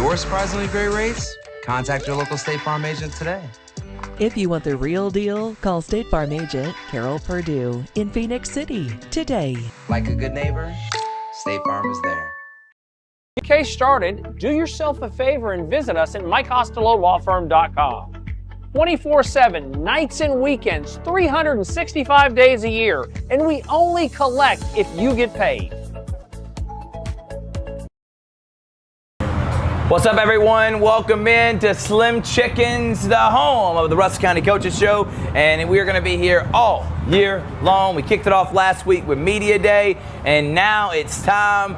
your surprisingly great rates? Contact your local State Farm agent today. If you want the real deal, call State Farm agent Carol Purdue in Phoenix City today. Like a good neighbor, State Farm is there. Get your case started, do yourself a favor and visit us at MikeCostelloLawFirm.com. 24/7, nights and weekends, 365 days a year, and we only collect if you get paid. What's up, everyone? Welcome in to Slim Chickens, the home of the Russell County Coaches Show, and we are going to be here all year long. We kicked it off last week with Media Day, and now it's time.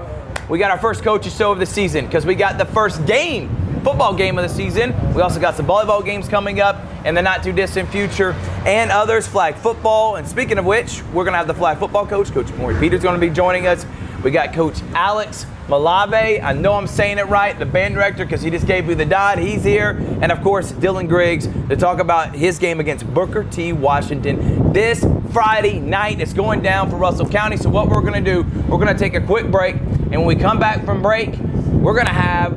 We got our first Coaches Show of the season because we got the first football game of the season. We also got some volleyball games coming up in the not too distant future and others, flag football. And speaking of which, we're going to have the flag football coach, Coach Maury Peters, going to be joining us. We got Coach Alex Malave, I know I'm saying it right, the band director, because he just gave me the nod. He's here. And of course, Dylan Griggs to talk about his game against Booker T. Washington this Friday night. It's going down for Russell County. So what we're going to do, we're going to take a quick break. And when we come back from break, we're going to have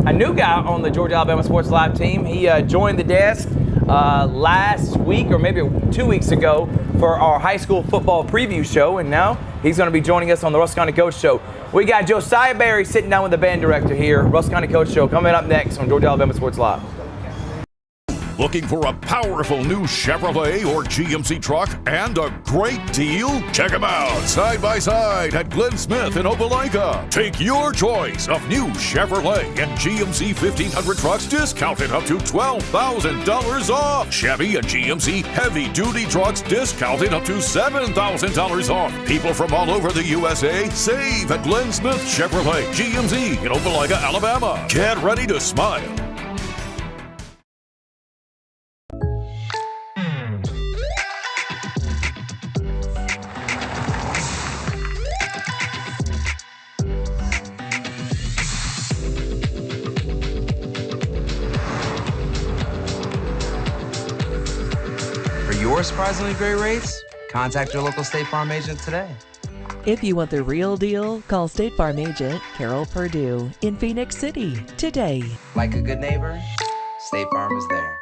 a new guy on the Georgia Alabama Sports Live team. He joined the desk last week or maybe 2 weeks ago for our high school football preview show, and now he's going to be joining us on the Russell County Coach Show. We got Josiah Berry sitting down with the band director here. Russell County Coach Show coming up next on Georgia Alabama Sports Live. Looking for a powerful new Chevrolet or GMC truck and a great deal? Check them out side by side at Glenn Smith in Opelika. Take your choice of new Chevrolet and GMC 1500 trucks discounted up to $12,000 off. Chevy and GMC heavy duty trucks discounted up to $7,000 off. People from all over the USA save at Glenn Smith Chevrolet GMC in Opelika, Alabama. Get ready to smile. Your surprisingly great rates? Contact your local State Farm agent today. If you want the real deal, call State Farm agent Carol Purdue in Phoenix City today. Like a good neighbor, State Farm is there.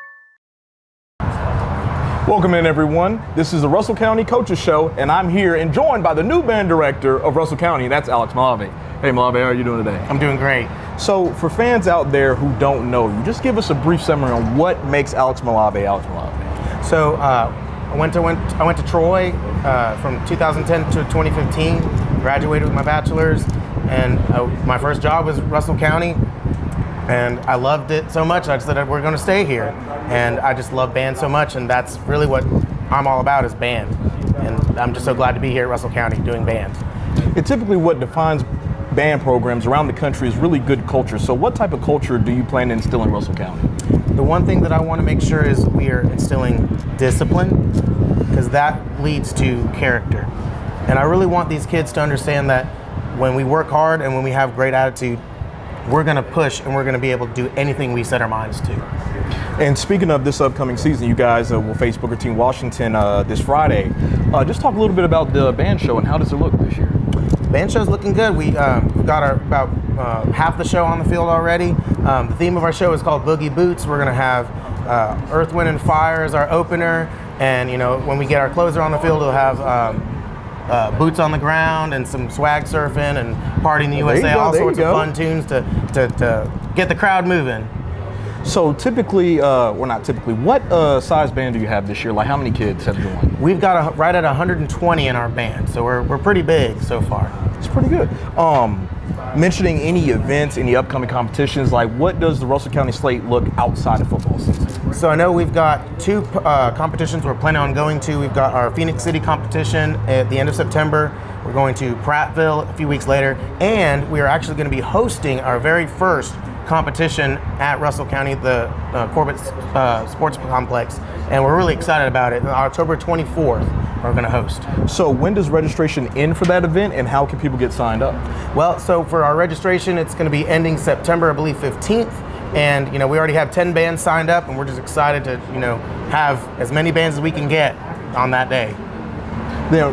Welcome in, everyone. This is the Russell County Coaches Show, and I'm here and joined by the new band director of Russell County, and that's Alex Malave. Hey, Malave, how are you doing today? I'm doing great. So, for fans out there who don't know you, just give us a brief summary on what makes Alex Malave Alex Malave. So I went to Troy from 2010 to 2015, graduated with my bachelor's, and my first job was Russell County, and I loved it so much I said we're going to stay here, and I just love band so much, and that's really what I'm all about is band, and I'm just so glad to be here at Russell County doing band. And typically what defines band programs around the country is really good culture. So what type of culture do you plan to instill in Russell County? The one thing that I want to make sure is we are instilling discipline, because that leads to character. And I really want these kids to understand that when we work hard and when we have great attitude, we're going to push and we're going to be able to do anything we set our minds to. And speaking of this upcoming season, you guys will face Booker T. Washington this Friday. Just talk a little bit about the band show and how does it look this year? Band show's looking good. We've got about half the show on the field already. The theme of our show is called Boogie Boots. We're going to have Earth, Wind, and Fire as our opener. And, you know, when we get our closer on the field, we'll have Boots on the Ground and some swag surfing and Party in the USA, all sorts of fun tunes to get the crowd moving. So typically, well not typically, what size band do you have this year? Like how many kids have joined? We've got right at 120 in our band, so we're pretty big so far. It's pretty good. Mentioning any events, any upcoming competitions, like what does the Russell County slate look outside of football season? So I know we've got two competitions we're planning on going to. We've got our Phoenix City competition at the end of September. We're going to Prattville a few weeks later, and we are actually going to be hosting our very first competition at Russell County, the Corbett Sports Complex, and we're really excited about it. On October 24th, we're going to host. So when does registration end for that event, and how can people get signed up? Well, so for our registration, it's going to be ending September, I believe, 15th, and we already have 10 bands signed up, and we're just excited to have as many bands as we can get on that day.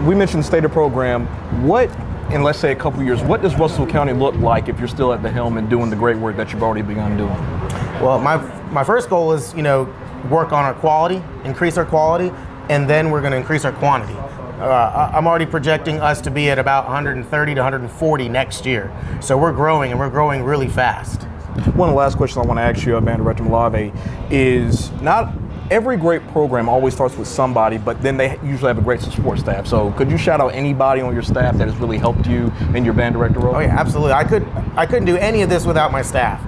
We mentioned the stated program. What in, let's say, a couple years, what does Russell County look like if you're still at the helm and doing the great work that you've already begun doing? Well, my first goal is, work on our quality, increase our quality, and then we're going to increase our quantity. I'm already projecting us to be at about 130 to 140 next year. So we're growing, and we're growing really fast. One of the last questions I want to ask you, Band Director Malave, is not every great program always starts with somebody, but then they usually have a great support staff. So could you shout out anybody on your staff that has really helped you in your band director role? Oh yeah, absolutely. I couldn't do any of this without my staff.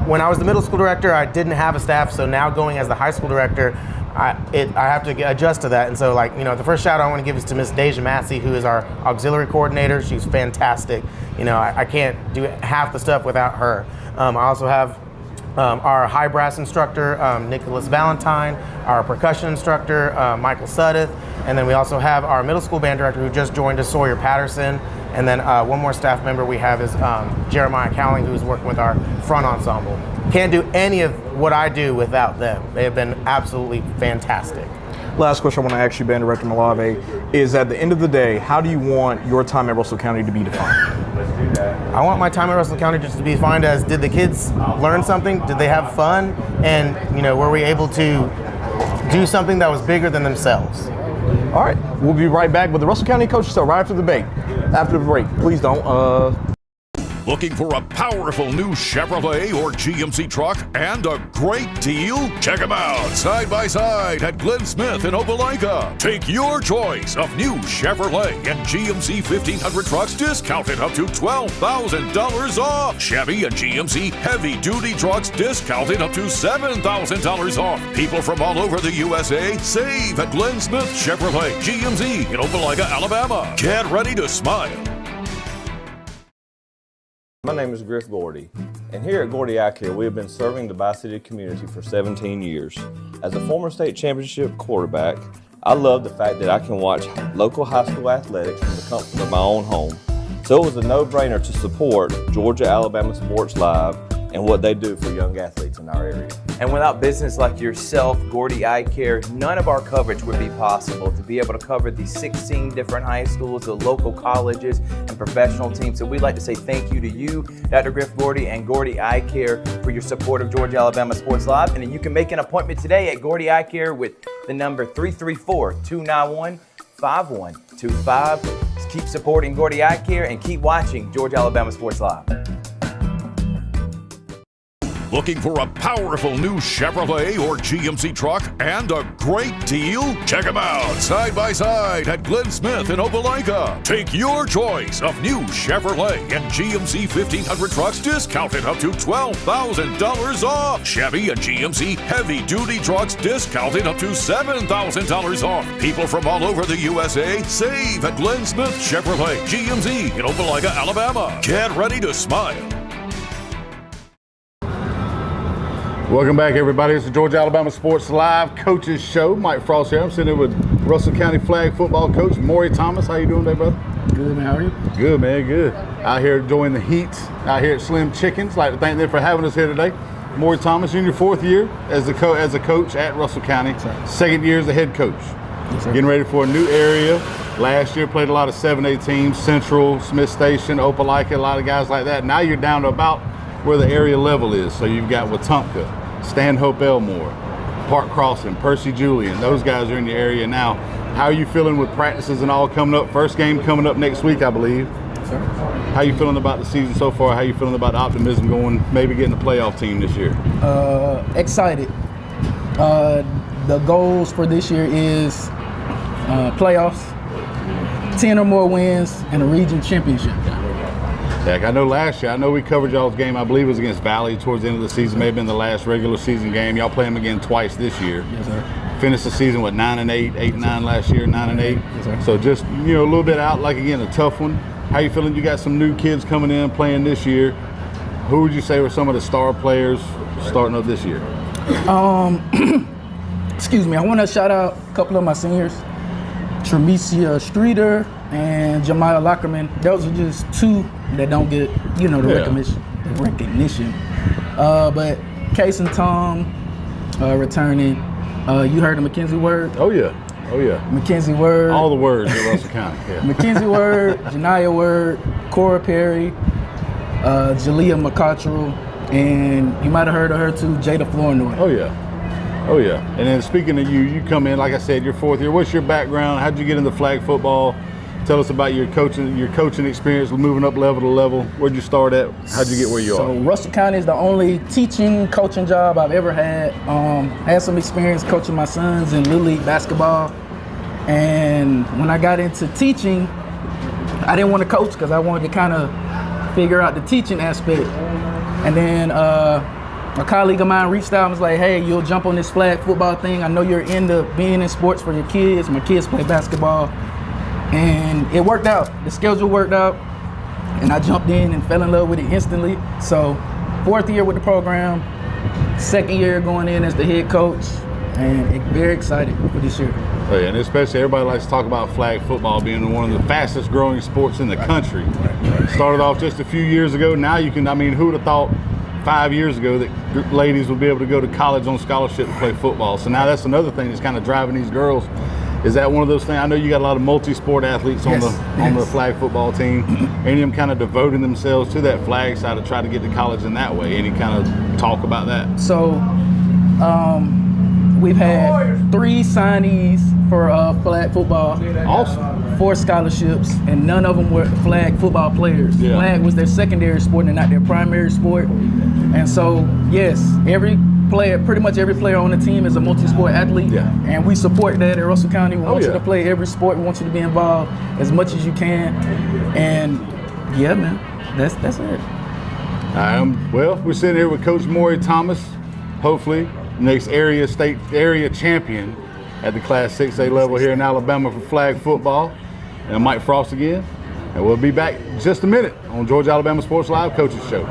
When I was the middle school director, I didn't have a staff, so now going as the high school director, I have to adjust to that. And so, the first shout out I want to give is to Miss Deja Massey, who is our auxiliary coordinator. She's fantastic. I can't do half the stuff without her. I also have our high brass instructor, Nicholas Valentine, our percussion instructor, Michael Suddeth, and then we also have our middle school band director who just joined us, Sawyer Patterson, and then one more staff member we have is Jeremiah Cowling, who's working with our front ensemble. Can't do any of what I do without them. They have been absolutely fantastic. Last question I want to ask you, Band Director Malave, is at the end of the day, how do you want your time at Russell County to be defined? I want my time at Russell County just to be defined as, did the kids learn something? Did they have fun? And, were we able to do something that was bigger than themselves? All right, we'll be right back with the Russell County Coaches Show right after the break. After the break, please don't. Looking for a powerful new Chevrolet or GMC truck and a great deal? Check them out side by side at Glenn Smith in Opelika. Take your choice of new Chevrolet and GMC 1500 trucks discounted up to $12,000 off. Chevy and GMC heavy duty trucks discounted up to $7,000 off. People from all over the USA save at Glenn Smith Chevrolet GMC in Opelika, Alabama. Get ready to smile. My name is Griff Gordy, and here at Gordy Eye Care, we have been serving the Bi-City community for 17 years. As a former state championship quarterback, I love the fact that I can watch local high school athletics from the comfort of my own home. So it was a no-brainer to support Georgia Alabama Sports Live and what they do for young athletes in our area. And without business like yourself, Gordy Eye Care, none of our coverage would be possible. To be able to cover the 16 different high schools, the local colleges, and professional teams. So we'd like to say thank you to you, Dr. Griff Gordy, and Gordy Eye Care for your support of Georgia Alabama Sports Live. And you can make an appointment today at Gordy Eye Care with the number 334-291-5125. Keep supporting Gordy Eye Care and keep watching Georgia Alabama Sports Live. Looking for a powerful new Chevrolet or GMC truck and a great deal? Check them out side by side at Glenn Smith in Opelika. Take your choice of new Chevrolet and GMC 1500 trucks discounted up to $12,000 off. Chevy and GMC heavy duty trucks discounted up to $7,000 off. People from all over the USA save at Glenn Smith Chevrolet GMC in Opelika, Alabama. Get ready to smile. Welcome back, everybody. It's the Georgia Alabama Sports Live Coaches Show. Mike Frost here. I'm sitting here with Russell County flag football coach Maury Thomas. How you doing today, brother? Good, man. How are you? Good, man. Good. Out here enjoying the heat. Out here at Slim Chickens. Like to thank them for having us here today. Maury Thomas, you're in your fourth year as a coach at Russell County. Second year as a head coach. Yes, getting ready for a new area. Last year played a lot of 7A teams, Central, Smith Station, Opelika, a lot of guys like that. Now you're down to about where the area level is. So you've got Wetumpka, Stanhope Elmore, Park Crossing, Percy Julian. Those guys are in the area now. How are you feeling with practices and all coming up? First game coming up next week, I believe. Sure. How are you feeling about the season so far? How are you feeling about the optimism going, maybe getting a playoff team this year? Excited. The goals for this year is playoffs, 10 or more wins, and a region championship. Heck, I know last year, I know we covered y'all's game, I believe it was against Valley towards the end of the season, may have been the last regular season game. Y'all play them again twice this year. Yes, sir. Finished the season with 9-8, 8-9 last year, 9-8. Yes, sir. So just, a little bit out, like again, a tough one. How you feeling? You got some new kids coming in, playing this year. Who would you say were some of the star players starting up this year? Excuse me, I want to shout out a couple of my seniors, Tremesia Streeter and Jemiah Lockerman. Those are just two that don't get, the recognition. But Case and Tom returning. You heard of Mackenzie Word? Oh yeah. Mackenzie Word. All the words at Russell County. Yeah. Mackenzie Word, Janiyah Word, Cora Perry, Jalea McCottrell, and you might have heard of her too, Jada Flournoy. Oh yeah. Oh yeah. And then speaking of you come in, like I said, your 4th year. What's your background? How'd you get into flag football? Tell us about your coaching experience, moving up level to level. Where'd you start at? How'd you get where you are? So Russell County is the only coaching job I've ever had. Had some experience coaching my sons in Little League basketball. And when I got into teaching, I didn't want to coach because I wanted to kind of figure out the teaching aspect. And then a colleague of mine reached out and was like, hey, you'll jump on this flag football thing. I know you're into being in sports for your kids. My kids play basketball. And it worked out. The schedule worked out. And I jumped in and fell in love with it instantly. So 4th year with the program, 2nd year going in as the head coach, and very excited for this year. Oh yeah, and especially everybody likes to talk about flag football being one of the fastest growing sports in the country. Started off just a few years ago. Now you can, who would have thought 5 years ago that ladies would be able to go to college on scholarship to play football. So now that's another thing that's kind of driving these girls. Is that one of those things? I know you got a lot of multi-sport athletes on the flag football team. Any of them kind of devoting themselves to that flag side to try to get to college in that way? Any kind of talk about that? So we've had 3 signees for flag football. Awesome. 4 scholarships, and none of them were flag football players. Yeah. Flag was their secondary sport and not their primary sport. And so, yes, pretty much every player on the team is a multi-sport athlete, and we support that at Russell County. We want you to play every sport. We want you to be involved as much as you can, and yeah, man, that's it. Well, we're sitting here with Coach Maury Thomas, hopefully next state area champion at the Class 6A level here in Alabama for flag football, and I'm Mike Frost again, and we'll be back in just a minute on Georgia Alabama Sports Live Coaches Show.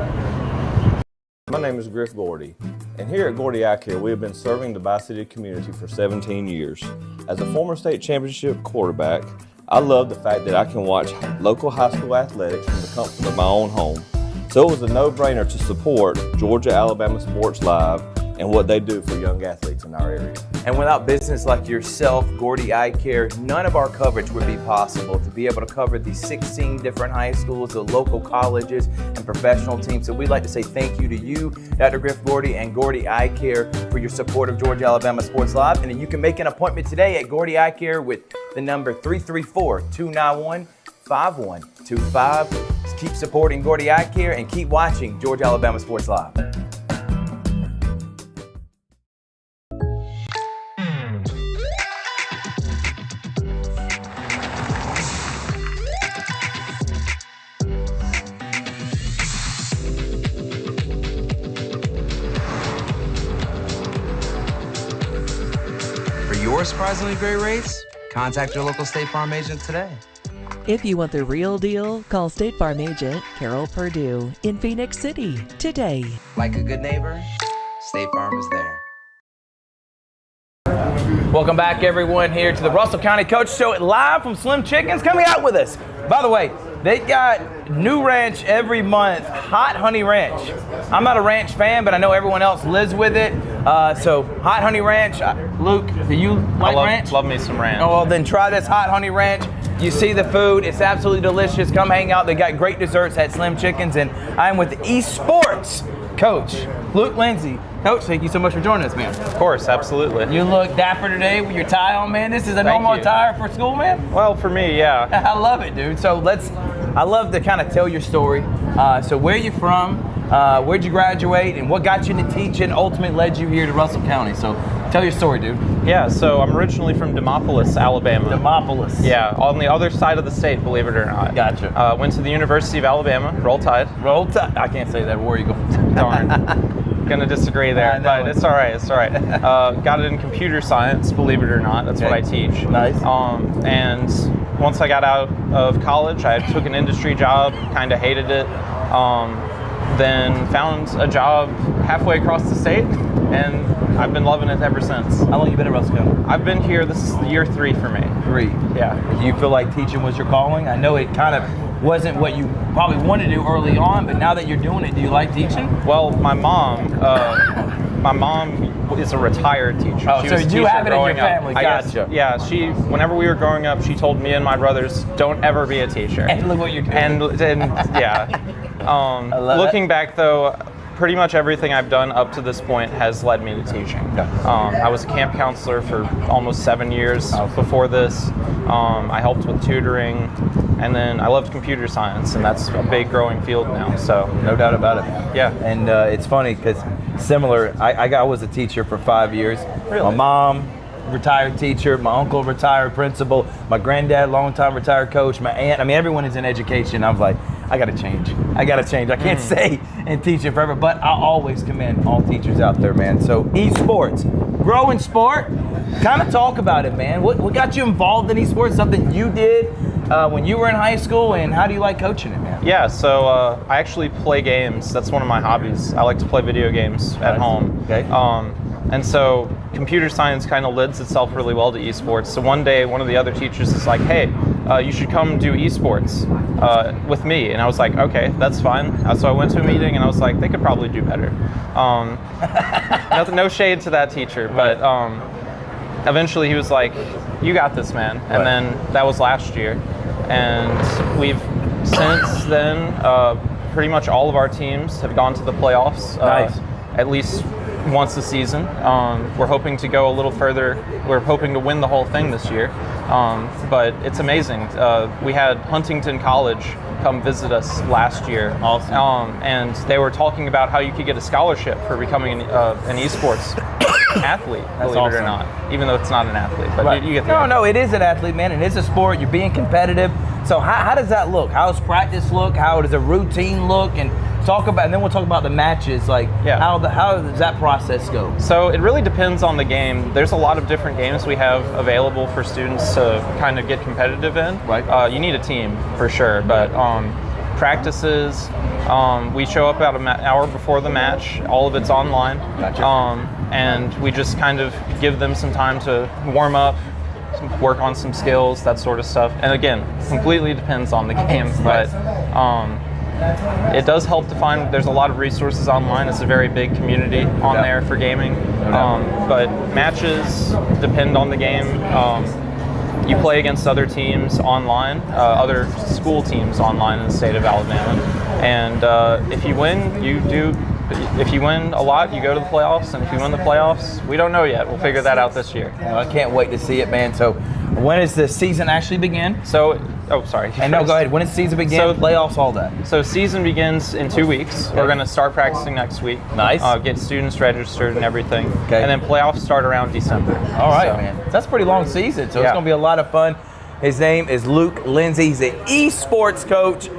My name is Griff Gordy, and here at Gordy Eye Care, we have been serving the Bi-City community for 17 years. As a former state championship quarterback, I love the fact that I can watch local high school athletics from the comfort of my own home. So it was a no-brainer to support Georgia Alabama Sports Live and what they do for young athletes in our area. And without business like yourself, Gordy Eye Care, none of our coverage would be possible. To be able to cover these 16 different high schools, the local colleges, and professional teams. So we'd like to say thank you to you, Dr. Griff Gordy and Gordy Eye Care, for your support of Georgia Alabama Sports Live. And then you can make an appointment today at Gordy Eye Care with the number 334-291-5125. Keep supporting Gordy Eye Care and keep watching Georgia Alabama Sports Live. For your surprisingly great rates, contact your local State Farm agent today. If you want the real deal, call State Farm agent Carol Purdue in Phoenix City today. Like a good neighbor, State Farm is there. Welcome back, everyone, here to the Russell County Coach Show live from Slim Chickens. Coming out with us, by the way, they got new ranch every month, Hot Honey Ranch. I'm not a ranch fan, but I know everyone else lives with it. So Hot Honey Ranch. Luke, do you like ranch? Love me some ranch. Oh, well, then try this Hot Honey Ranch. You see the food, it's absolutely delicious. Come hang out. They got great desserts at Slim Chickens, and I'm with Esports Coach Luke Lindsay. Coach, thank you so much for joining us, man. Of course, absolutely. You look dapper today with your tie on, man. This is a normal attire for school, man? Well, for me, yeah. I love it, dude. So I love to kind of tell your story. So where are you from? Where'd you graduate? And what got you into teaching, ultimately led you here to Russell County? So tell your story, dude. Yeah, so I'm originally from Demopolis, Alabama. Demopolis. Yeah, on the other side of the state, believe it or not. Gotcha. Went to the University of Alabama. Roll Tide. Roll Tide. I can't say that. Where are you going? Darn. Gonna disagree there, but it's all right. It's all right. Got it in computer science, believe it or not. That's what I teach. Nice. And once I got out of college, I took an industry job. Kind of hated it. Then found a job halfway across the state, and I've been loving it ever since. How long you been at Russell County? I've been here. This is year 3 for me. 3. Yeah. Do you feel like teaching was your calling? I know it kind of wasn't what you probably wanted to do early on, but now that you're doing it, do you like teaching? Well, my mom is a retired teacher. Oh, she so was a you teacher have it in your growing up. family. I guess, Gotcha. yeah, she, whenever we were growing up, she told me and my brothers, don't ever be a teacher. And look what you're doing. And yeah. Looking back though, pretty much everything I've done up to this point has led me to teaching. I was a camp counselor for almost 7 years before this. I helped with tutoring, and then I loved computer science, and that's a big growing field now. So no doubt about it, man. Yeah. And it's funny because similar, I was a teacher for 5 years. Really? My mom, retired teacher, my uncle, retired principal, my granddad, longtime retired coach, my aunt. I mean, everyone is in education. I was like, I gotta change. I can't stay and teach it forever, but I always commend all teachers out there, man. So esports, growing sport. Kind of talk about it, man. What got you involved in esports? Something you did when you were in high school, and how do you like coaching it, man? Yeah, so I actually play games. That's one of my hobbies. I like to play video games at home. Okay. And so computer science kind of lends itself really well to esports. So one day, one of the other teachers is like, hey, you should come do esports with me. And I was like, okay, that's fine. So I went to a meeting and I was like, they could probably do better. No shade to that teacher, but eventually he was like, you got this, man. And then that was last year. And we've since then, pretty much all of our teams have gone to the playoffs. Nice. At least once a season. We're hoping to go a little further. We're hoping to win the whole thing this year. But it's amazing. We had Huntington College come visit us last year. Awesome. And they were talking about how you could get a scholarship for becoming an esports athlete, believe it or not. Even though it's not an athlete, but you get the idea. No, it is an athlete, man. It is a sport. You're being competitive. So how does that look? How does practice look? How does a routine look? And then we'll talk about the matches. Like, how does that process go? So it really depends on the game. There's a lot of different games we have available for students to kind of get competitive in. Right. You need a team for sure, but practices, we show up about an hour before the match. All of it's online. Gotcha. And we just kind of give them some time to warm up, work on some skills, that sort of stuff. And again, completely depends on the game, but it does help to find, there's a lot of resources online. It's a very big community on there for gaming. But matches depend on the game. You play against other teams online, other school teams online in the state of Alabama. And if you win, if you win a lot, you go to the playoffs, and if you win the playoffs, we don't know yet. We'll figure that out this year. Well, I can't wait to see it, man. So when does the season actually begin? So, sorry. And no, go ahead. When does the season begin? So, playoffs, all that. So season begins in 2 weeks. Okay. We're going to start practicing next week. Nice. Get students registered and everything. Okay. And then playoffs start around December. All right, man. That's a pretty long season, so it's going to be a lot of fun. His name is Luke Lindsay. He's an esports coach.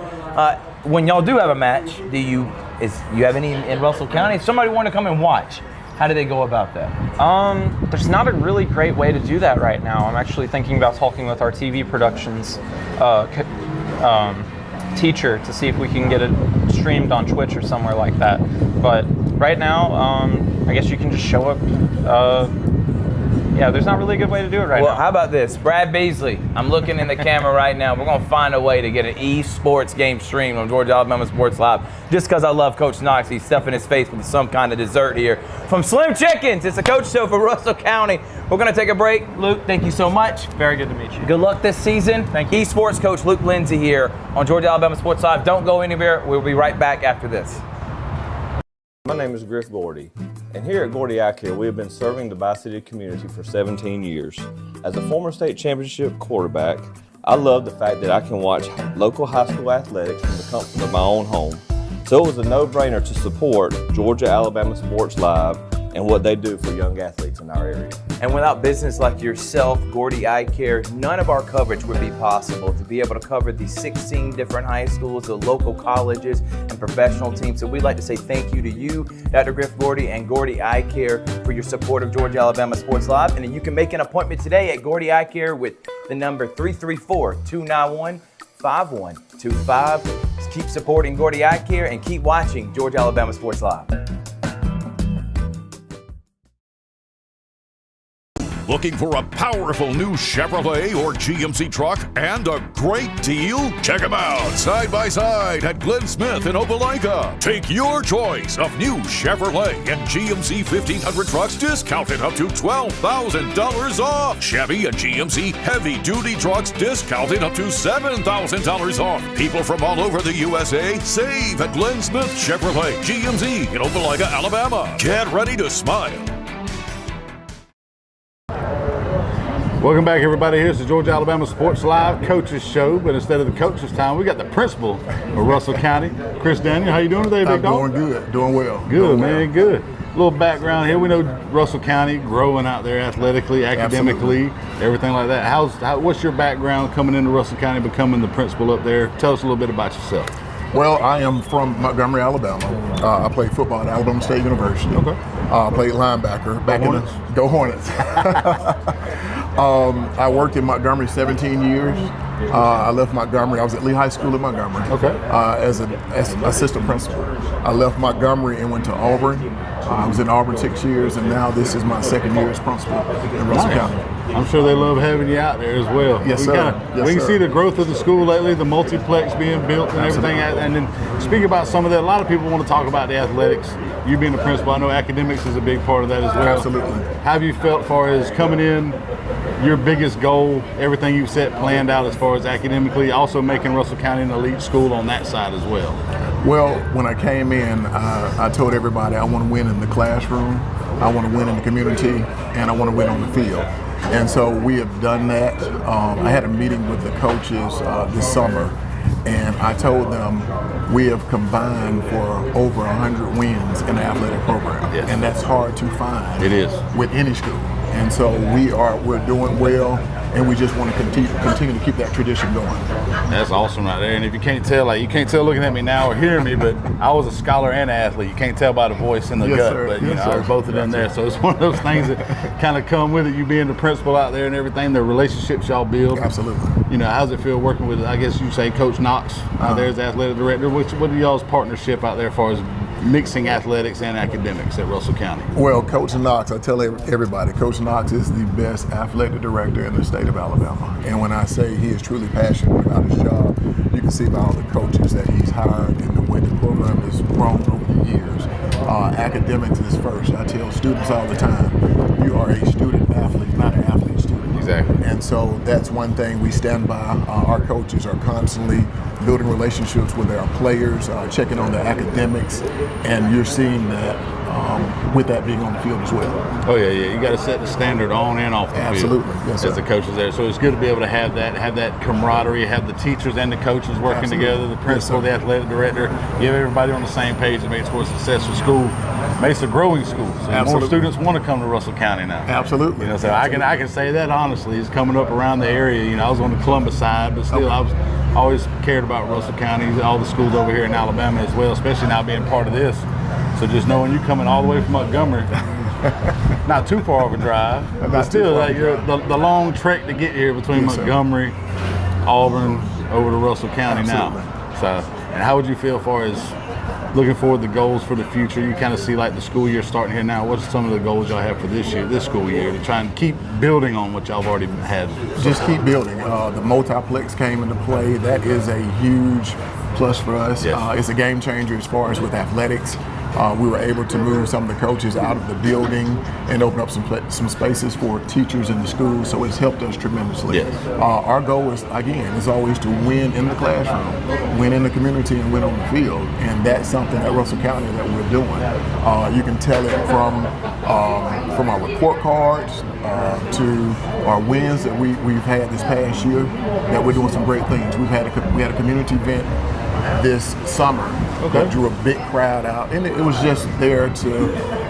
When y'all do have a match, do you have any in Russell County? If somebody want to come and watch, how do they go about that? There's not a really great way to do that right now. I'm actually thinking about talking with our TV productions teacher to see if we can get it streamed on Twitch or somewhere like that. But right now, I guess you can just show up. There's not really a good way to do it right now. Well, how about this? Brad Beasley, I'm looking in the camera right now. We're going to find a way to get an esports game streamed on Georgia Alabama Sports Live. Just because I love Coach Knox, he's stuffing his face with some kind of dessert here. From Slim Chickens, it's a coach show for Russell County. We're going to take a break. Luke, thank you so much. Very good to meet you. Good luck this season. Thank you. Esports coach Luke Lindsay here on Georgia Alabama Sports Live. Don't go anywhere. We'll be right back after this. My name is Griff Gordy, and here at Gordy Eye Care, we have been serving the Bi-City community for 17 years. As a former state championship quarterback, I love the fact that I can watch local high school athletics from the comfort of my own home. So it was a no-brainer to support Georgia Alabama Sports Live and what they do for young athletes in our area. And without business like yourself, Gordy Eye Care, none of our coverage would be possible. To be able to cover the 16 different high schools, the local colleges, and professional teams. So we'd like to say thank you to you, Dr. Griff Gordy, and Gordy Eye Care for your support of Georgia Alabama Sports Live. And you can make an appointment today at Gordy Eye Care with the number 334-291-5125. Just keep supporting Gordy Eye Care and keep watching Georgia Alabama Sports Live. Looking for a powerful new Chevrolet or GMC truck and a great deal? Check them out side by side at Glenn Smith in Opelika. Take your choice of new Chevrolet and GMC 1500 trucks discounted up to $12,000 off. Chevy and GMC heavy duty trucks discounted up to $7,000 off. People from all over the USA save at Glenn Smith Chevrolet GMC in Opelika, Alabama. Get ready to smile. Welcome back, everybody. Here's the Georgia Alabama Sports Live Coaches Show, but instead of the coaches' time, we got the principal of Russell County, Chris Daniel. How you doing today, big dog? I'm doing good, doing well. Good, doing man, well. good. A little background here. We know Russell County growing out there athletically, academically, everything like that. What's your background coming into Russell County, becoming the principal up there? Tell us a little bit about yourself. Well, I am from Montgomery, Alabama. I played football at Alabama State University. Okay. Played linebacker. Go Hornets. I worked in Montgomery 17 years. I left Montgomery. I was at Lee High School in Montgomery. Okay. As an assistant principal. I left Montgomery and went to Auburn. I was in Auburn 6 years, and now this is my second year as principal in Russell County. I'm sure they love having you out there as well. Yes, sir. We can see the growth of the school lately, the multiplex being built and everything. And then speaking about some of that, a lot of people want to talk about the athletics. You being the principal, I know academics is a big part of that as well. Absolutely. How have you felt as far as coming in, your biggest goal, everything you've set planned out as far as academically, also making Russell County an elite school on that side as well? Well, when I came in, I told everybody I want to win in the classroom, I want to win in the community, and I want to win on the field. And so we have done that. I had a meeting with the coaches this summer, and I told them we have combined for over 100 wins in the athletic program. Yes. And that's hard to find. It is. With any school. And so we're doing well, and we just want to continue to keep that tradition going. That's awesome right there. And if you can't tell, you can't tell looking at me now or hearing me, but I was a scholar and an athlete. You can't tell by the voice and the Yes, gut, sir. but Yes, I was sir. both of them there. So it's one of those things that kind of come with it. You being the principal out there and everything, the relationships y'all build. Absolutely. How's it feel working with, I guess you say, Coach Knox out there as the athletic director? What are y'all's partnership out there as far as mixing athletics and academics at Russell County? Well, Coach Knox, I tell everybody, Coach Knox is the best athletic director in the state of Alabama. And when I say he is truly passionate about his job, you can see by all the coaches that he's hired and the way the program has grown over the years. Academics is first. I tell students all the time, you are a student athlete, not an athlete student. Exactly. And so that's one thing we stand by. Our coaches are constantly building relationships with their players, checking on their academics, and you're seeing that with that being on the field as well. Oh yeah. You got to set the standard on and off the Absolutely. field Yes, sir. as the coaches there. So it's good to be able to have that camaraderie, have the teachers and the coaches working Absolutely. together, the principal, Yes, sir. the athletic director, give everybody on the same page and makes for a successful school. Makes a growing school. So more Absolutely. students want to come to Russell County now. Absolutely. So I can say that honestly. It's coming up around the area. I was on the Columbus side, but still I was always cared about Russell County, all the schools over here in Alabama as well, especially now being part of this. So just knowing you coming all the way from Montgomery, not too far of a drive, but still the long trek to get here between Yes, sir. Montgomery, Auburn, over to Russell County Absolutely. now. So, and how would you feel as far as looking forward to the goals for the future? You kind of see like the school year starting here now. What's some of the goals y'all have for this school year, to try and keep building on what y'all have already had? Just keep building. The multiplex came into play. That is a huge plus for us. Yes. It's a game changer as far as with athletics. We were able to move some of the coaches out of the building and open up some spaces for teachers in the school, so it's helped us tremendously. Yes. Our goal is always to win in the classroom, win in the community, and win on the field, and that's something at Russell County that we're doing. You can tell it from our report cards to our wins that we've had this past year, that we're doing some great things. We had a community event this summer that drew a big crowd out, and it was just there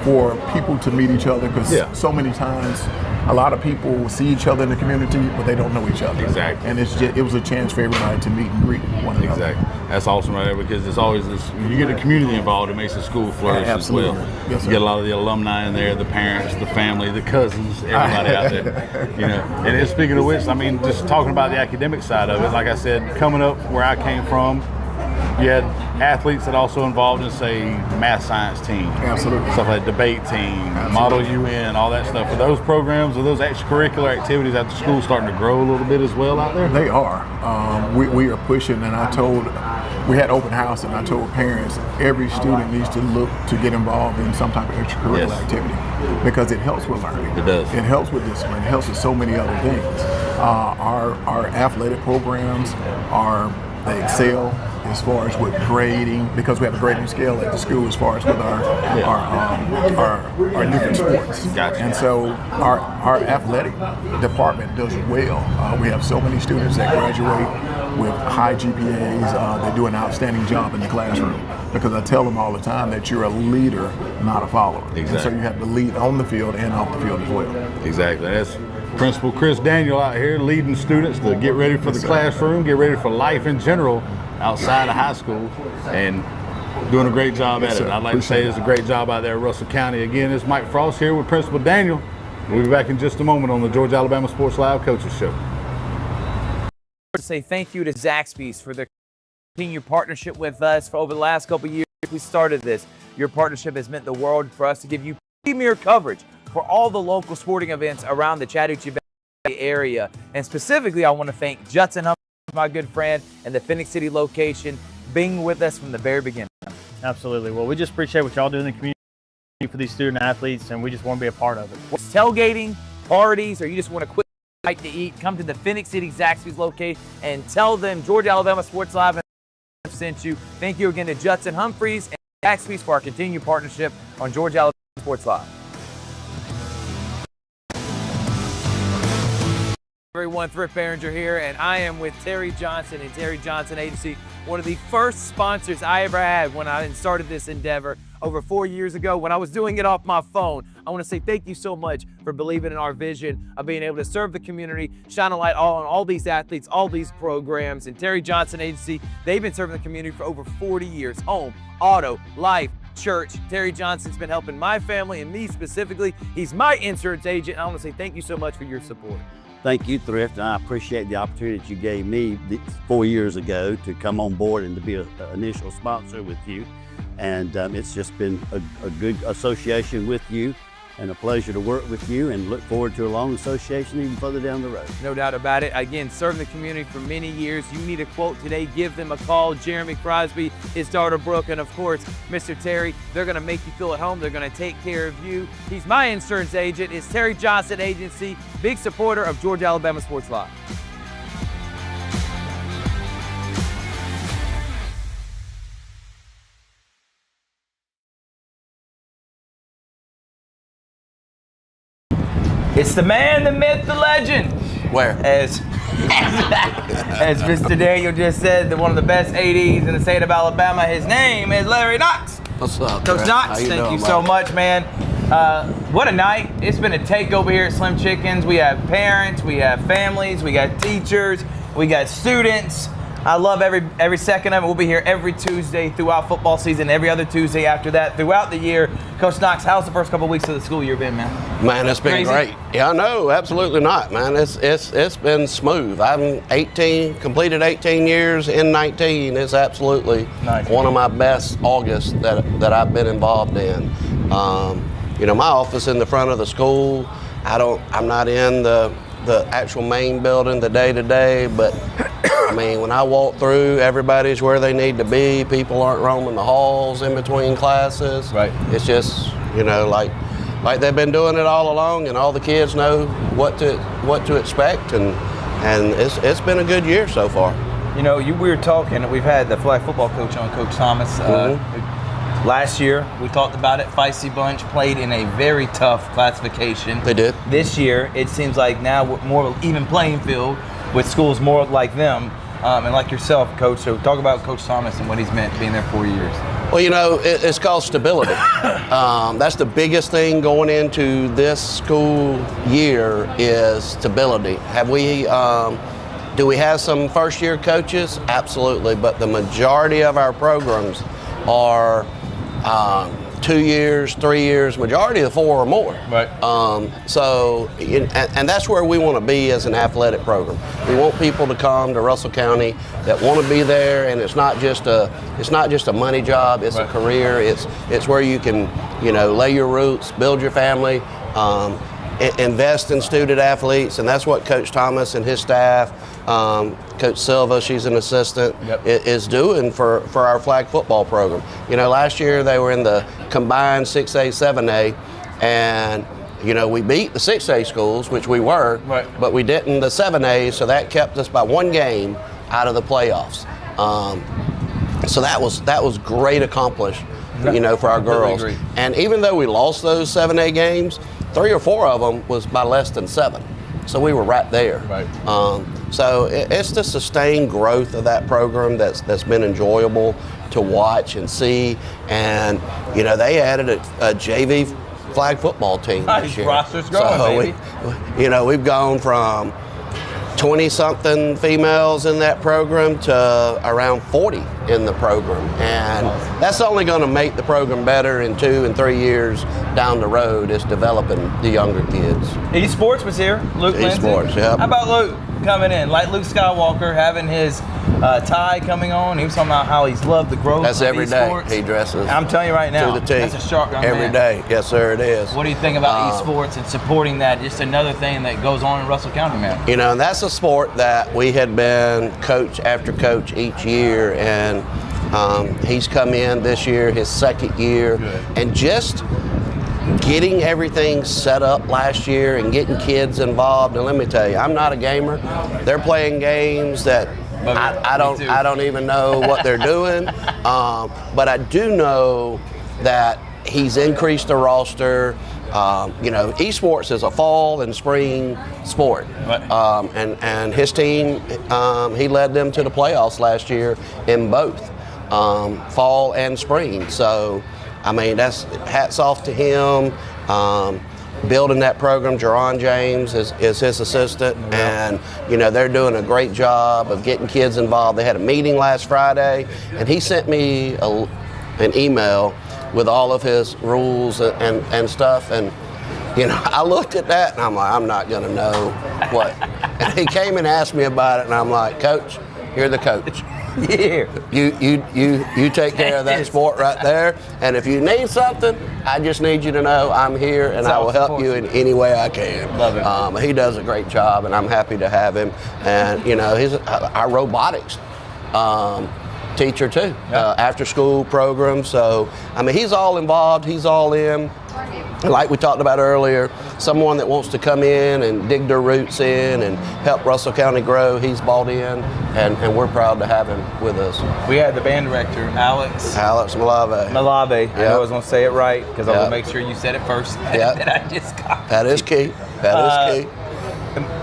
for people to meet each other, because so many times a lot of people see each other in the community, but they don't know each other. Exactly. And it was a chance for everybody to meet and greet one another. Exactly. That's awesome right there, because it's always this, you get the community involved, it makes the school flourish as well. Yes, sir. You get a lot of the alumni in there, the parents, the family, the cousins, everybody out there. And then speaking of which, just talking about the academic side of it, like I said, coming up where I came from, You had athletes that also involved in, say, math science team. Absolutely. Stuff like debate team, Model UN, all that stuff. Are those programs, are those extracurricular activities at the school starting to grow a little bit as well out there? They are. We are pushing, and we had open house, and I told parents every student needs to look to get involved in some type of extracurricular activity because it helps with learning. It does. It helps with discipline. It helps with so many other things. Our athletic programs they excel as far as with grading, because we have a grading scale at the school as far as with our different sports. Gotcha. And so our athletic department does well. We have so many students that graduate with high GPAs. They do an outstanding job in the classroom because I tell them all the time that you're a leader, not a follower. Exactly. And so you have to lead on the field and off the field as well. Exactly. That's Principal Chris Daniel out here leading students to get ready for the classroom, get ready for life in general outside of high school, and doing a great job at it. I'd like to say it's a great job out there at Russell County. Again, it's Mike Frost here with Principal Daniel. We'll be back in just a moment on the Georgia Alabama Sports Live Coaches Show. To say thank you to Zaxby's for their continued partnership with us for over the last couple of years. We started this. Your partnership has meant the world for us to give you premier coverage for all the local sporting events around the Chattahoochee Valley area. And specifically, I want to thank Judson Humphrey, my good friend, and the Phoenix City location being with us from the very beginning. Absolutely. Well, we just appreciate what y'all do in the community for these student athletes, and we just want to be a part of it. Tailgating, parties, or you just want a quick bite to eat, come to the Phoenix City Zaxby's location and tell them Georgia Alabama Sports Live sent you. Thank you again to Judson Humphreys and Zaxby's for our continued partnership on Georgia Alabama Sports Live. Everyone, Thrift Behringer here, and I am with Terry Johnson and Terry Johnson Agency, one of the first sponsors I ever had when I started this endeavor over 4 years ago when I was doing it off my phone. I want to say thank you so much for believing in our vision of being able to serve the community, shine a light on all these athletes, all these programs. And Terry Johnson Agency, they've been serving the community for over 40 years. Home, auto, life, church. Terry Johnson's been helping my family and me specifically. He's my insurance agent. I want to say thank you so much for your support. Thank you, Thrift, and I appreciate the opportunity that you gave me 4 years ago to come on board and to be an initial sponsor with you. And it's just been a good association with you and a pleasure to work with you, and look forward to a long association even further down the road. No doubt about it. Again, serving the community for many years. You need a quote today, give them a call. Jeremy Crosby, his daughter Brooke, and of course, Mr. Terry. They're gonna make you feel at home. They're gonna take care of you. He's my insurance agent. It's Terry Johnson Agency, big supporter of Georgia Alabama Sports Live. It's the man, the myth, the legend. Where? As Mr. Daniel just said, one of the best ADs in the state of Alabama. His name is Larry Knox. What's up, Coach Knox, thank you so much, man. What a night. It's been a takeover here at Slim Chickens. We have parents, we have families, we got teachers, we got students. I love every second of it. We'll be here every Tuesday throughout football season, every other Tuesday after that, throughout the year. Coach Knox, how's the first couple of weeks of the school year been, man? Man, it's been great. Yeah, no, absolutely not, man. It's been smooth. I'm 18, completed 18 years in 19. It's absolutely one of my best Augusts that I've been involved in. You know, my office in the front of the school. I'm not in the actual main building, the day-to-day, but I mean, when I walk through, everybody's where they need to be. People aren't roaming the halls in between classes. Right. It's just, you know, like they've been doing it all along, and all the kids know what to expect, and it's been a good year so far. You know, we were talking. We've had the flag football coach on, Coach Thomas. Last year, we talked about it. Feisty bunch, played in a very tough classification. They did. This year, it seems like now more of an even playing field with schools more like them and like yourself, Coach. So talk about Coach Thomas and what he's meant being there 4 years. Well, you know, it's called stability. That's the biggest thing going into this school year is stability. Do we have some first-year coaches? Absolutely, but the majority of our programs are 2 years, 3 years, majority of the 4 or more. Right. And that's where we want to be as an athletic program. We want people to come to Russell County that want to be there, and it's not just a money job. It's a career. It's where you can, lay your roots, build your family, invest in student athletes, and that's what Coach Thomas and his staff, Coach Silva, she's an assistant, is doing for our flag football program. Last year they were in the combined 6A, 7A, and we beat the 6A schools, which we were, but we didn't the 7A, so that kept us by 1 game out of the playoffs. So that was great accomplishment, for our girls. Agree. And even though we lost those 7A games, 3 or 4 of them was by less than 7. So we were right there. Right. So it's the sustained growth of that program that's been enjoyable to watch and see. And, they added a JV flag football team this year. Roster's growing, baby. We've gone from 20-something females in that program to around 40 in the program. And that's only going to make the program better in 2 and 3 years down the road, is developing the younger kids. Esports was here, Luke Lindsay. Esports, yeah. How about Luke coming in? Like Luke Skywalker having his tie coming on. He was talking about how he's loved the growth That's of every esports. day he dresses. I'm telling you right now, to the T. that's a sharp young every man. day. Yes, sir, it is. What do you think about esports and supporting that? Just another thing that goes on in Russell County, man. And that's a sport that we had been coach after coach each year, and he's come in this year, his 2nd year, and just getting everything set up last year and getting kids involved. And let me tell you, I'm not a gamer. They're playing games that I don't even know what they're doing, but I do know that he's increased the roster. Esports is a fall and spring sport, and his team, he led them to the playoffs last year in both fall and spring. So, that's hats off to him. Building that program. Jeron James is his assistant, and they're doing a great job of getting kids involved. They had a meeting last Friday, and he sent me an email with all of his rules and stuff, and I looked at that and I'm like, I'm not gonna know what. And he came and asked me about it, and I'm like, Coach, you're the coach. Yeah. You take care of that sport right there, and if you need something, I just need you to know I'm here, and I will help you in any way I can. Love it. He does a great job, and I'm happy to have him. And he's our robotics teacher too, after school program. So he's all involved. He's all in. Like we talked about earlier, someone that wants to come in and dig their roots in and help Russell County grow, he's bought in, and we're proud to have him with us. We had the band director, Alex Malave. Malave. I know I was going to say it right, because I want to make sure you said it first. Yeah. And I just got That is key. That is key.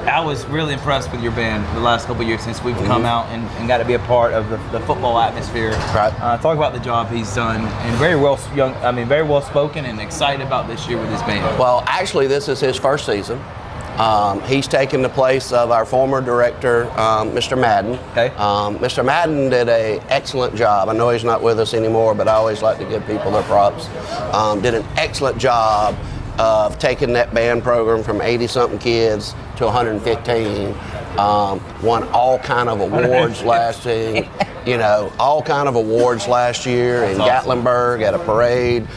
I was really impressed with your band the last couple of years since we've come out and got to be a part of the football atmosphere. Right. Talk about the job he's done, and very well spoken and excited about this year with his band. Well, actually, this is his first season. He's taken the place of our former director, Mr. Madden. Okay. Mr. Madden did an excellent job. I know he's not with us anymore, but I always like to give people their props. Did an excellent job of taking that band program from 80-something kids to 115. Won all kind of awards last year. All kind of awards last year in Gatlinburg at a parade,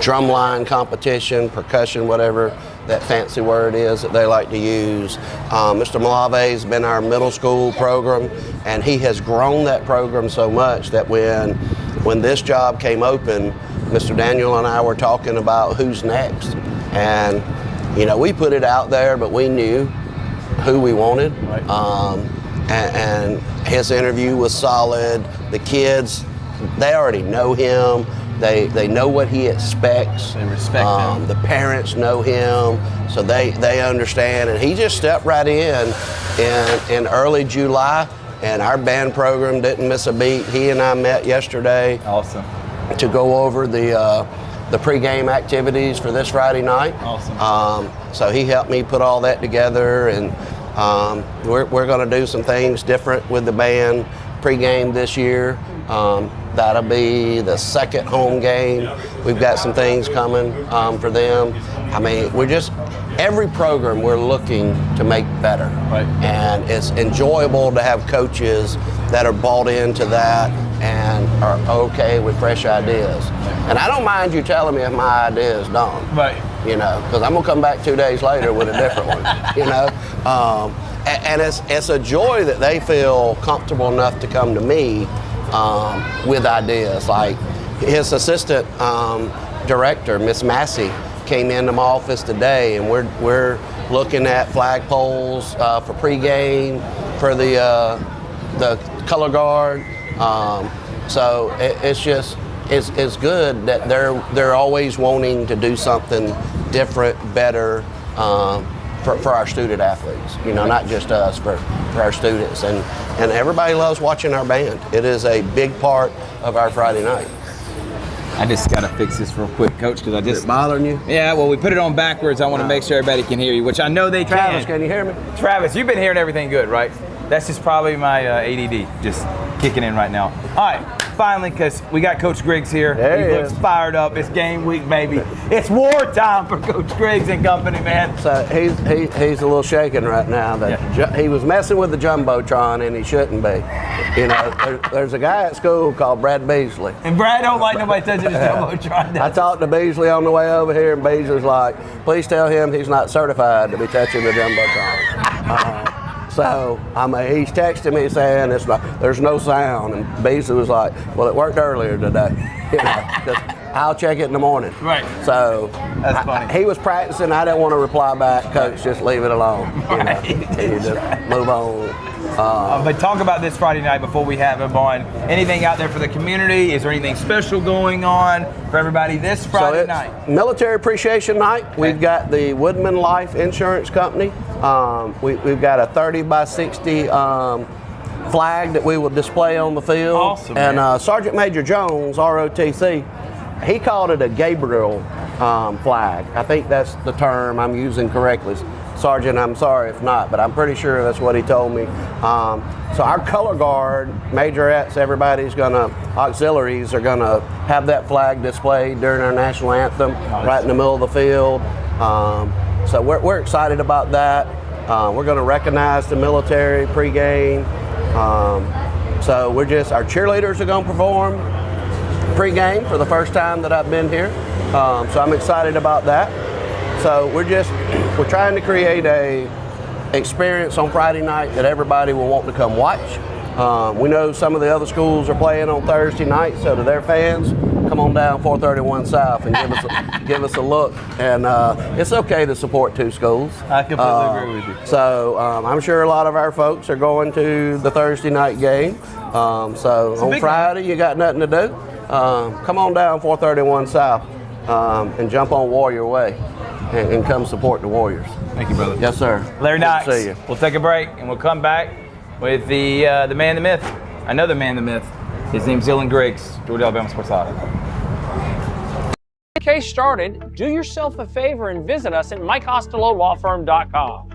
drumline competition, percussion, whatever that fancy word is that they like to use. Mr. Malave has been our middle school program, and he has grown that program so much that when this job came open, Mr. Daniel and I were talking about who's next. And, we put it out there, but we knew who we wanted. Right. And his interview was solid. The kids, they already know him. They know what he expects. They respect him. The parents know him, so they understand. And he just stepped right in early July, and our band program didn't miss a beat. He and I met yesterday. Awesome. To go over the pregame activities for this Friday night. Awesome. So he helped me put all that together, and we're going to do some things different with the band pregame this year. That'll be the second home game. We've got some things coming for them. I mean, every program we're looking to make better. Right. And it's enjoyable to have coaches that are bought into that and are okay with fresh ideas. And I don't mind you telling me if my idea is dumb. Right. You know, because I'm gonna come back 2 days later with a different one. You know, and it's a joy that they feel comfortable enough to come to me with ideas. Like his assistant director, Miss Massey, came into my office today, and we're looking at flagpoles for pregame for the color guard. So it's good that they're always wanting to do something different, better for our student athletes. You know, not just us, for our students, and everybody loves watching our band. It is a big part of our Friday night. I just got to fix this real quick, Coach, because I just... Is it bothering you? Yeah, well, we put it on backwards. I want to make sure everybody can hear you, which I know they Travis, can you hear me? Travis, you've been hearing everything good, right? That's just probably my ADD just kicking in right now. All right, finally, because we got Coach Griggs here. There he looks fired up. It's game week, baby. It's wartime for Coach Griggs and company, man. So he's a little shaken right now. That he was messing with the Jumbotron, and he shouldn't be. You know, there's a guy at school called Brad Beasley. And Brad don't like nobody touching his Jumbotron. I talked to Beasley on the way over here, and Beasley's like, please tell him he's not certified to be touching the Jumbotron. So he's texting me saying there's no sound, and Beasley was like, well, it worked earlier today. You know, I'll check it in the morning. Right. So that's funny. He was practicing. I didn't want to reply back. Coach, just leave it alone. Right. You know, just move on. But talk about this Friday night before we have him on. Anything out there for the community? Is there anything special going on for everybody this Friday night? Military Appreciation Night. Okay. We've got the Woodman Life Insurance Company. We've got a 30 by 60 flag that we will display on the field. Awesome. And Sergeant Major Jones, ROTC, he called it a Gabriel flag. I think that's the term I'm using correctly. Sergeant, I'm sorry if not, but I'm pretty sure that's what he told me. So our color guard, majorettes, auxiliaries are gonna have that flag displayed during our national anthem, right in the middle of the field. So we're excited about that. We're gonna recognize the military pregame. So our cheerleaders are gonna perform pregame for the first time that I've been here. So I'm excited about that. So we're trying to create a experience on Friday night that everybody will want to come watch. We know some of the other schools are playing on Thursday night, so to their fans, come on down 431 South and give us a look. And it's okay to support two schools. I completely agree with you. So I'm sure a lot of our folks are going to the Thursday night game. So on Friday, you got nothing to do. Come on down 431 South and jump on Warrior Way. And come support the Warriors. Thank you, brother. Yes, sir. Larry Knox. Good to see you. We'll take a break and we'll come back with the man, the myth. Another man, the myth. His name's Dylan Griggs, Georgia Alabama Sports Live. Case started, do yourself a favor and visit us at MikeCostelloLawFirm.com.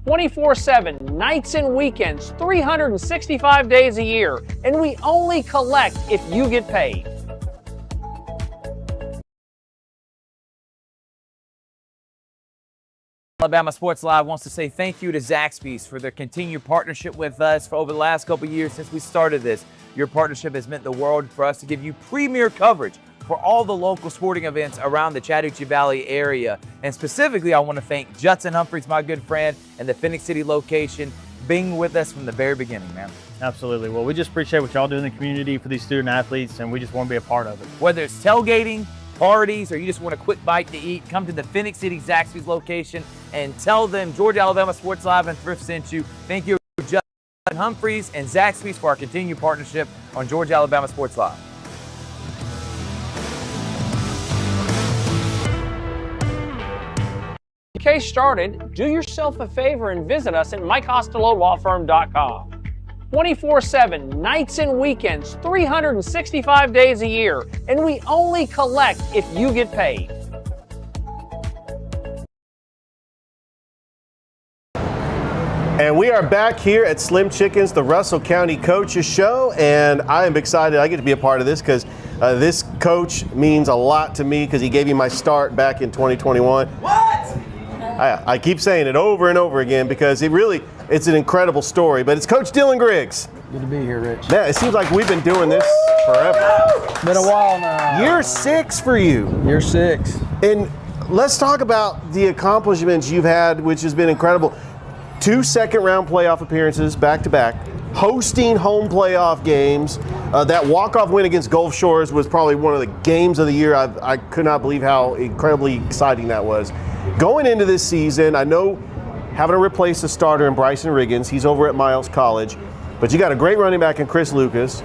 24/7, nights and weekends, 365 days a year, and we only collect if you get paid. Alabama Sports Live wants to say thank you to Zaxby's for their continued partnership with us for over the last couple of years since we started this. Your partnership has meant the world for us to give you premier coverage for all the local sporting events around the Chattahoochee Valley area. And specifically, I want to thank Judson Humphreys, my good friend, and the Phoenix City location being with us from the very beginning, man. Absolutely. Well, we just appreciate what y'all do in the community for these student athletes, and we just want to be a part of it. Whether it's tailgating, parties, or you just want a quick bite to eat, come to the Phoenix City Zaxby's location and tell them Georgia Alabama Sports Live and Thrift sent you. Thank you, Judson Humphreys and Zaxby's, for our continued partnership on Georgia Alabama Sports Live. Case started, do yourself a favor and visit us at MikeCostelloLawFirm.com. 24/7, nights and weekends, 365 days a year, and we only collect if you get paid. And we are back here at Slim Chickens, the Russell County Coaches Show, and I am excited. I get to be a part of this because this coach means a lot to me because he gave me my start back in 2021. What? I keep saying it over and over again because it's an incredible story, but it's Coach Dylan Griggs. Good to be here, Rich. Man, it seems like we've been doing this forever. It's been a while now. Year 6 for you. Year 6. And let's talk about the accomplishments you've had, which has been incredible. 2 second-round playoff appearances back-to-back, hosting home playoff games. That walk-off win against Gulf Shores was probably one of the games of the year. I could not believe how incredibly exciting that was. Going into this season, I know having to replace the starter in Bryson Riggins, he's over at Miles College, but you got a great running back in Chris Lucas,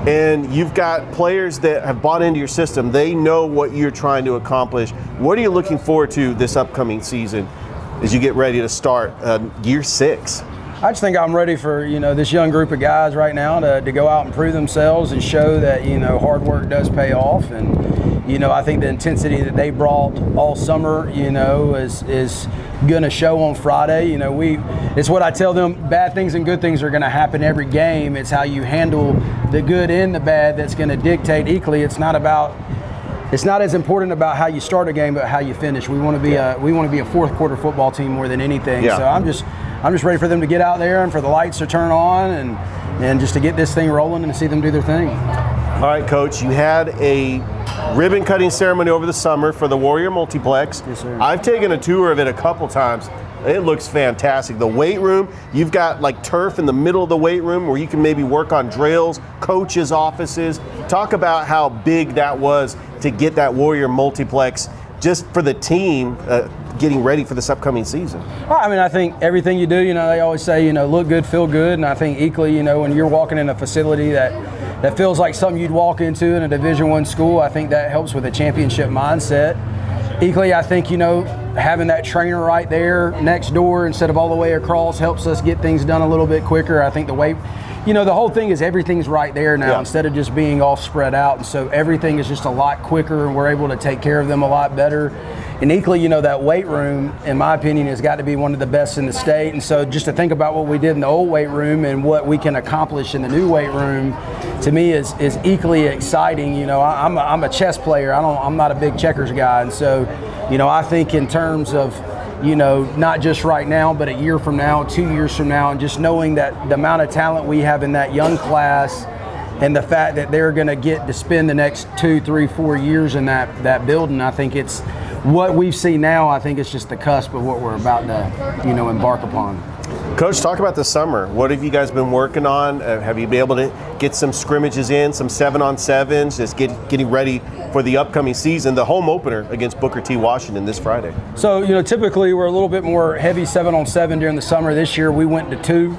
and you've got players that have bought into your system. They know what you're trying to accomplish. What are you looking forward to this upcoming season as you get ready to start year 6? I just think I'm ready for this young group of guys right now to go out and prove themselves and show that hard work does pay off. And I think the intensity that they brought all summer is going to show on Friday. It's what I tell them: bad things and good things are going to happen every game. It's how you handle the good and the bad that's going to dictate equally. It's not as important about how you start a game, but how you finish. We want to be a fourth quarter football team more than anything. Yeah. So I'm just ready for them to get out there and for the lights to turn on and just to get this thing rolling and to see them do their thing. All right, Coach, you had a ribbon cutting ceremony over the summer for the Warrior Multiplex. Yes, sir. I've taken a tour of it a couple times. It looks fantastic. The weight room, you've got like turf in the middle of the weight room where you can maybe work on drills, coaches' offices. Talk about how big that was to get that Warrior Multiplex just for the team getting ready for this upcoming season. Well, I mean, I think everything you do, they always say, look good, feel good. And I think equally, when you're walking in a facility that feels like something you'd walk into in a Division I school, I think that helps with a championship mindset. Equally, I think, having that trainer right there next door instead of all the way across helps us get things done a little bit quicker. I think the way, the whole thing is everything's right there now instead of just being all spread out. And so everything is just a lot quicker and we're able to take care of them a lot better. And equally, that weight room, in my opinion, has got to be one of the best in the state. And so just to think about what we did in the old weight room and what we can accomplish in the new weight room, to me is equally exciting. I'm a chess player. I'm not a big checkers guy. And so, I think in terms of, not just right now, but a year from now, 2 years from now, and just knowing that the amount of talent we have in that young class and the fact that they're going to get to spend the next 2, 3, 4 years in that building, I think it's what we've seen now. I think it's just the cusp of what we're about to, embark upon. Coach, talk about the summer. What have you guys been working on? Have you been able to get some scrimmages in, some 7-on-7s, just getting ready for the upcoming season, the home opener against Booker T. Washington this Friday? So, typically we're a little bit more heavy 7-on-7 during the summer. This year we went to 2.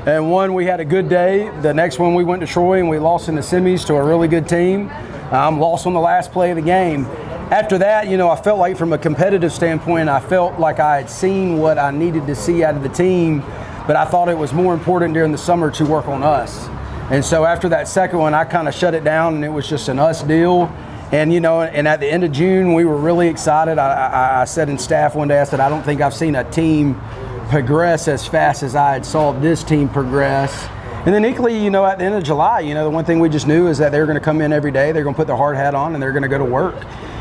And one, we had a good day. The next one we went to Troy and we lost in the semis to a really good team. Lost on the last play of the game. After that, I felt like from a competitive standpoint, I felt like I had seen what I needed to see out of the team, but I thought it was more important during the summer to work on us. And so after that second one, I kind of shut it down and it was just an us deal. And, and at the end of June, we were really excited. I said in staff one day, I said, I don't think I've seen a team progress as fast as I had saw this team progress. And then equally, at the end of July, the one thing we just knew is that they're going to come in every day, they're going to put their hard hat on and they're going to go to work.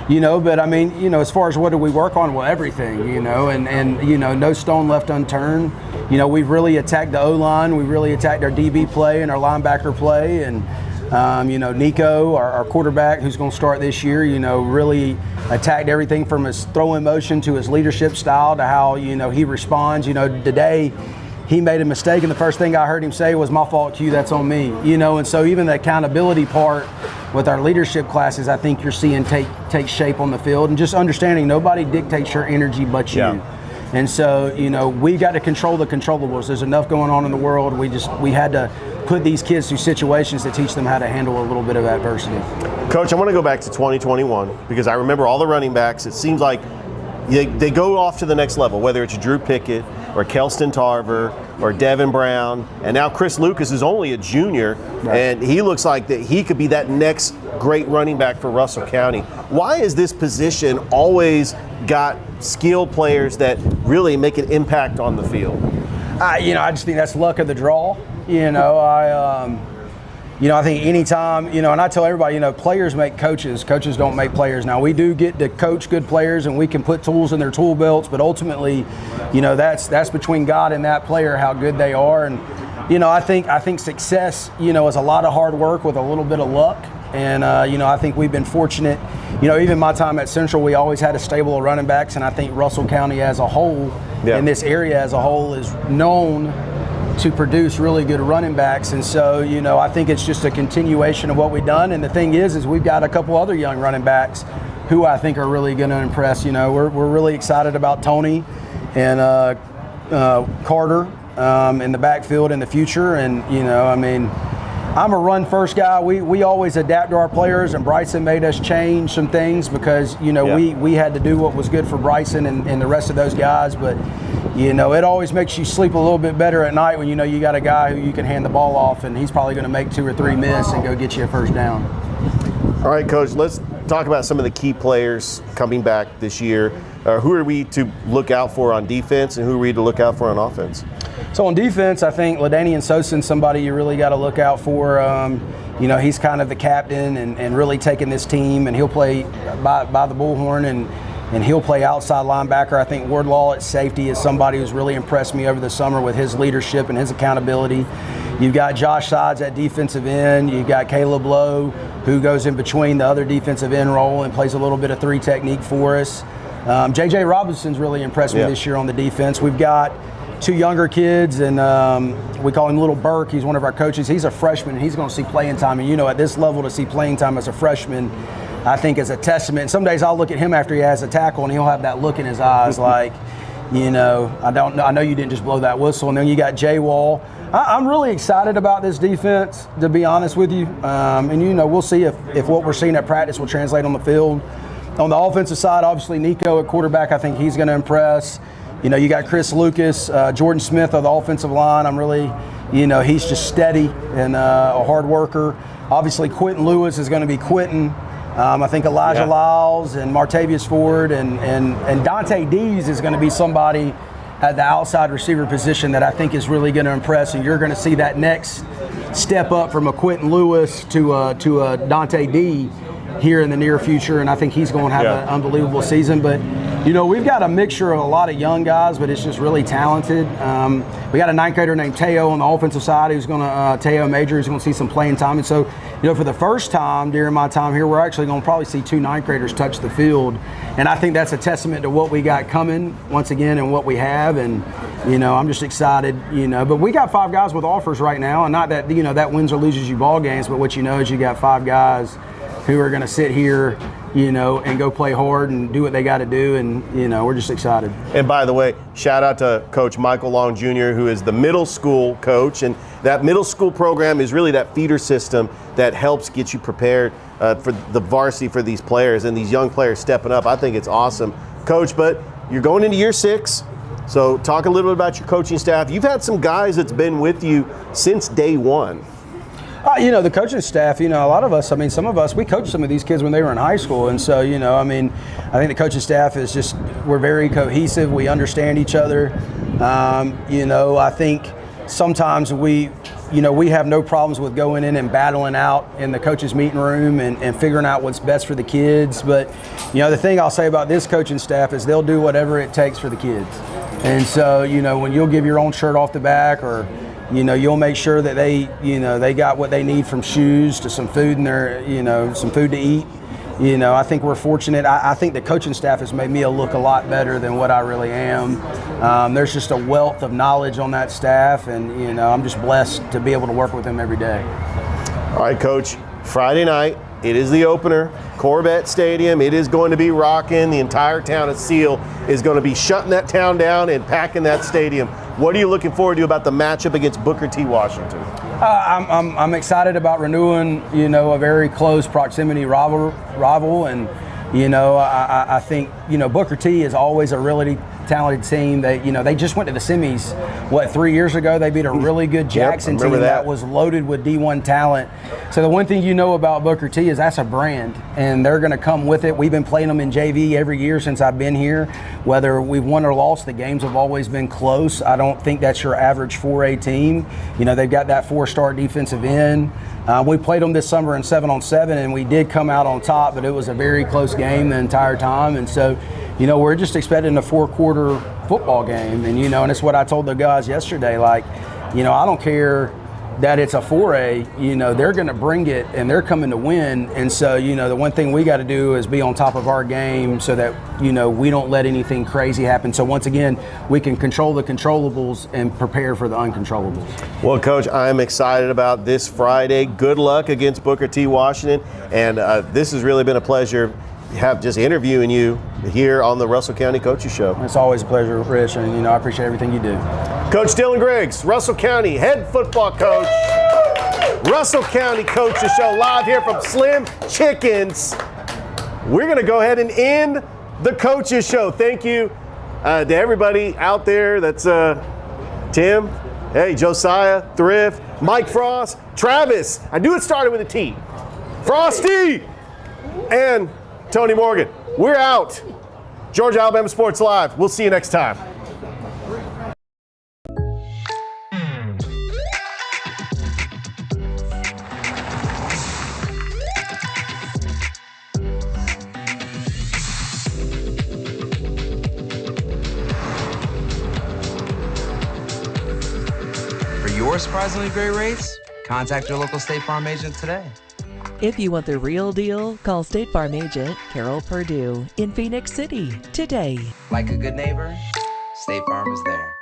But I mean, as far as what do we work on? Well, everything, and no stone left unturned. We've really attacked the O-line. We really attacked our DB play and our linebacker play. And, Nico, our quarterback, who's going to start this year, really attacked everything from his throwing motion to his leadership style to how, he responds. Today he made a mistake and the first thing I heard him say was, "My fault, Q, that's on me." And so even the accountability part with our leadership classes, I think you're seeing take shape on the field, and just understanding nobody dictates your energy but you. Yeah. And so, we got to control the controllables. There's enough going on in the world. We had to put these kids through situations to teach them how to handle a little bit of adversity. Coach, I want to go back to 2021 because I remember all the running backs. It seems like they go off to the next level, whether it's Drew Pickett or Kelston Tarver or Devin Brown, and now Chris Lucas is only a junior, right, and he looks like that he could be that next great running back for Russell County. Why is this position always got skilled players that really make an impact on the field? I just think that's luck of the draw. I think anytime, and I tell everybody, players make coaches. Coaches don't make players. Now, we do get to coach good players, and we can put tools in their tool belts, but ultimately, that's between God and that player, how good they are. And, I think success, is a lot of hard work with a little bit of luck. And, I think we've been fortunate. Even my time at Central, we always had a stable of running backs, and I think Russell County as a whole, and this area as a whole, is known to produce really good running backs. And so, I think it's just a continuation of what we've done. And the thing is we've got a couple other young running backs who I think are really going to impress. We're really excited about Tony and Carter in the backfield in the future. And, I'm a run first guy. We always adapt to our players, and Bryson made us change some things because, we had to do what was good for Bryson and the rest of those guys. But, it always makes you sleep a little bit better at night when you got a guy who you can hand the ball off, and he's probably going to make 2 or 3 miss and go get you a first down. All right, Coach, let's talk about some of the key players coming back this year. Who are we to look out for on defense, and who are we to look out for on offense? So on defense, I think LaDainian Sosa's somebody you really got to look out for. He's kind of the captain and really taking this team, and he'll play by the bullhorn, and he'll play outside linebacker. I think Wardlaw at safety is somebody who's really impressed me over the summer with his leadership and his accountability. You've got Josh Sides at defensive end. You've got Caleb Lowe, who goes in between the other defensive end role and plays a little bit of 3 technique for us. J.J. Robinson's really impressed me this year on the defense. We've got 2 younger kids, and we call him Little Burke. He's one of our coaches. He's a freshman, and he's going to see playing time. And, at this level to see playing time as a freshman, I think is a testament. Some days I'll look at him after he has a tackle, and he'll have that look in his eyes like, I know you didn't just blow that whistle. And then you got Jay Wall. I'm really excited about this defense, to be honest with you. We'll see if what we're seeing at practice will translate on the field. On the offensive side, obviously Nico at quarterback, I think he's going to impress. You got Chris Lucas, Jordan Smith of the offensive line. I'm really, he's just steady and a hard worker. Obviously, Quentin Lewis is going to be Quentin. I think Elijah Lyles and Martavius Ford and Dante Dees is going to be somebody at the outside receiver position that I think is really going to impress. And you're going to see that next step up from a Quentin Lewis to a Dante D here in the near future, and I think he's going to have an unbelievable season. But, we've got a mixture of a lot of young guys, but it's just really talented. We got a 9th grader named Teo on the offensive side who's going to, Teo Major, who's going to see some playing time. And so, for the first time during my time here, we're actually going to probably see 2 9th graders touch the field. And I think that's a testament to what we got coming, once again, and what we have. And, I'm just excited, But we got 5 guys with offers right now, and not that, that wins or loses you ball games, but what is you got 5 guys who are going to sit here, and go play hard and do what they got to do. And, we're just excited. And by the way, shout out to Coach Michael Long Jr., who is the middle school coach. And that middle school program is really that feeder system that helps get you prepared for the varsity for these players and these young players stepping up. I think it's awesome. Coach, but you're going into year 6. So talk a little bit about your coaching staff. You've had some guys that's been with you since day one. The coaching staff, a lot of us, some of us, we coached some of these kids when they were in high school. And so, I think the coaching staff is just, we're very cohesive. We understand each other. I think sometimes we have no problems with going in and battling out in the coaches' meeting room and figuring out what's best for the kids. But, the thing I'll say about this coaching staff is they'll do whatever it takes for the kids. And so, when you'll give your own shirt off the back, or you'll make sure that they got what they need, from shoes to some food in their, some food to eat. I think we're fortunate. I think the coaching staff has made me look a lot better than what I really am. There's just a wealth of knowledge on that staff, and, I'm just blessed to be able to work with them every day. All right, Coach, Friday night, it is the opener, Corvette Stadium. It is going to be rocking. The entire town of Seal is going to be shutting that town down and packing that stadium. What are you looking forward to about the matchup against Booker T. Washington? I'm excited about renewing, a very close proximity rival, and, I think, Booker T is always a really talented team. They just went to the semis, 3 years ago? They beat a really good Jackson team that was loaded with D1 talent. So the one thing you know about Booker T is that's a brand, and they're going to come with it. We've been playing them in JV every year since I've been here. Whether we've won or lost, the games have always been close. I don't think that's your average 4A team. They've got that 4-star defensive end. We played them this summer in 7-on-7, and we did come out on top, but it was a very close game the entire time. And so, we're just expecting a 4-quarter football game. And, and it's what I told the guys yesterday. I don't care that it's a 4A, they're going to bring it and they're coming to win. And so, the one thing we got to do is be on top of our game so that, we don't let anything crazy happen. So once again, we can control the controllables and prepare for the uncontrollables. Well, Coach, I'm excited about this Friday. Good luck against Booker T. Washington. And this has really been a pleasure just interviewing you here on the Russell County Coaches Show. It's always a pleasure, Rich, and I appreciate everything you do. Coach Dylan Griggs, Russell County head football coach. Russell County Coaches Show live here from Slim Chickens. We're going to go ahead and end the Coaches Show. Thank you to everybody out there. That's Tim, hey, Josiah, Thrift, Mike Frost, Travis. I knew it started with a T. Frosty, and Tony Morgan. We're out. Georgia Alabama Sports Live. We'll see you next time. For your surprisingly great rates, contact your local State Farm agent today. If you want the real deal, call State Farm agent Carol Purdue in Phoenix City today. Like a good neighbor, State Farm is there.